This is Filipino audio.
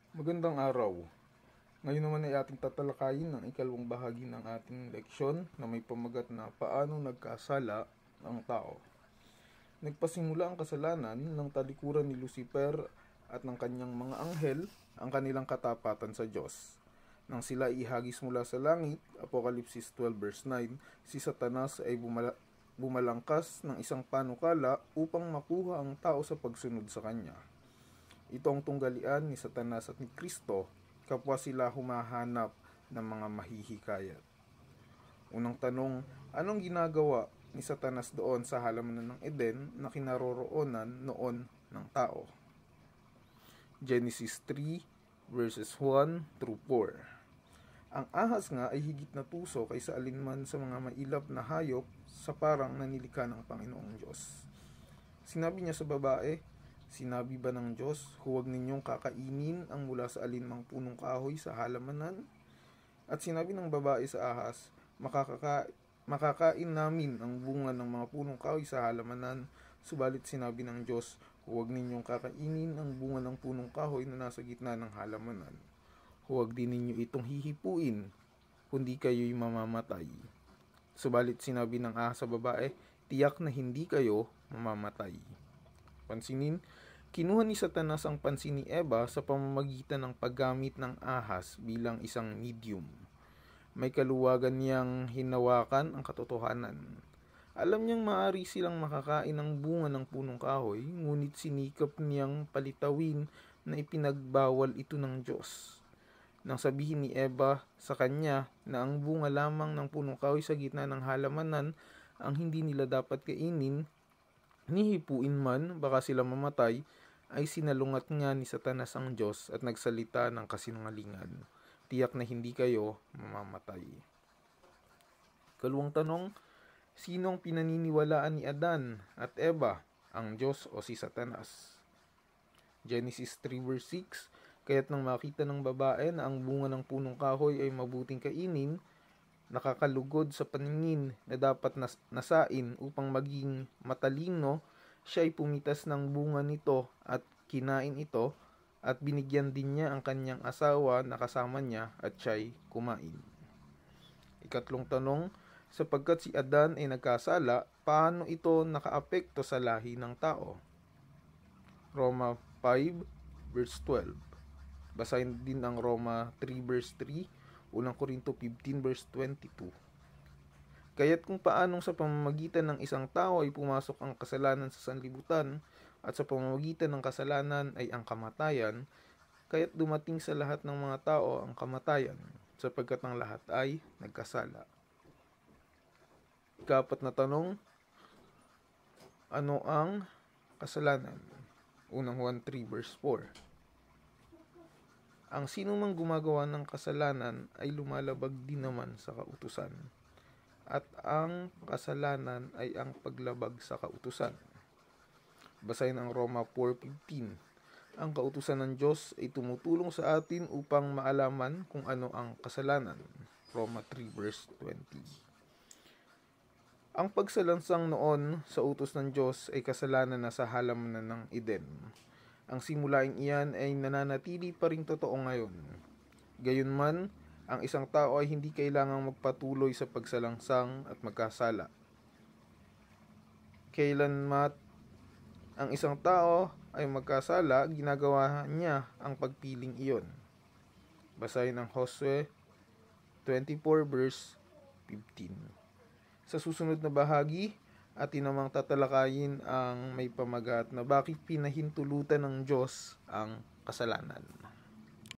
Magandang araw. Ngayon naman ay ating tatalakayin ang ikalawang bahagi ng ating leksyon na may pamagat na paano nagkasala ang tao. Nagpasimula ang kasalanan ng talikuran ni Lucifer at ng kanyang mga anghel ang kanilang katapatan sa Diyos. Nang sila ihagis mula sa langit, Apokalipsis 12 verse 9, si Satanas ay bumalangkas ng isang panukala upang makuha ang tao sa pagsunod sa kanya. Ito ang tunggalian ni Satanas at ni Kristo kapwa sila humahanap ng mga mahihikayat. Unang tanong, anong ginagawa ni Satanas doon sa halamanan ng Eden na kinaroroonan noon ng tao? Genesis 3 verses 1 through 4. Ang ahas nga ay higit na tuso kaysa alinman sa mga mailap na hayop sa parang nanilikha ng Panginoong Diyos. Sinabi niya sa babae, "Sinabi ba ng Diyos, huwag ninyong kakainin ang mula sa alinmang punong kahoy sa halamanan?" At sinabi ng babae sa ahas, makakain namin ang bunga ng mga punong kahoy sa halamanan, subalit sinabi ng Diyos, huwag ninyong kakainin ang bunga ng punong kahoy na nasa gitna ng halamanan. Huwag din ninyo itong hihipuin, kundi kayo'y mamamatay. Subalit sinabi ng ahas sa babae, tiyak na hindi kayo mamamatay. Pansinin, kinuha ni Satanas ang pansin ni Eva sa pamamagitan ng paggamit ng ahas bilang isang medium. May kaluwagan niyang hinawakan ang katotohanan. Alam niyang maaari silang makakain ng bunga ng punong kahoy, ngunit sinikap niyang palitawin na ipinagbawal ito ng Diyos. Nang sabihin ni Eva sa kanya na ang bunga lamang ng punong kahoy sa gitna ng halamanan ang hindi nila dapat kainin, nihipuin man, baka sila mamatay, ay sinalungat nga ni Satanas ang Diyos at nagsalita ng kasinungalingan. Tiyak na hindi kayo mamamatay. Kalawang tanong, sinong pinaniniwalaan ni Adan at Eva, ang Diyos o si Satanas? Genesis 3 verse 6, kaya't nang makita ng babae na ang bunga ng punong kahoy ay mabuting kainin, nakakalugod sa paningin na dapat nasain upang maging matalino, siya ay pumitas ng bunga nito at kinain ito, at binigyan din niya ang kanyang asawa na kasama niya at siya'y kumain. Ikatlong tanong, sapagkat si Adan ay nagkasala, paano ito nakaapekto sa lahi ng tao? Roma 5 verse 12. Basahin din ang Roma 3 verse 3, unang Korinto 15 verse 22. Kaya't kung paanong sa pamamagitan ng isang tao ay pumasok ang kasalanan sa sanlibutan, at sa pamamagitan ng kasalanan ay ang kamatayan, kaya't dumating sa lahat ng mga tao ang kamatayan, sapagkat ang lahat ay nagkasala. Ika-4 na tanong, ano ang kasalanan? Unang Juan 3 verse 4. Ang sinumang gumagawa ng kasalanan ay lumalabag din naman sa kautusan, at ang kasalanan ay ang paglabag sa kautusan. Basahin ang Roma 4:15. Ang kautusan ng Diyos ay tumutulong sa atin upang maalaman kung ano ang kasalanan. Roma 3 verse 20. Ang pagsalansang noon sa utos ng Diyos ay kasalanan na sa halamanan ng Eden. Ang simulaing iyan ay nananatili pa ring totoo ngayon. Gayunman, ang isang tao ay hindi kailangang magpatuloy sa pagsalangsang at magkasala. Kailanmat ang isang tao ay magkasala, ginagawa niya ang pagpiling iyon. Basahin ang Josue 24 verse 15. Sa susunod na bahagi, atin namang tatalakayin ang may pamagat na bakit pinahintulutan ng Diyos ang kasalanan.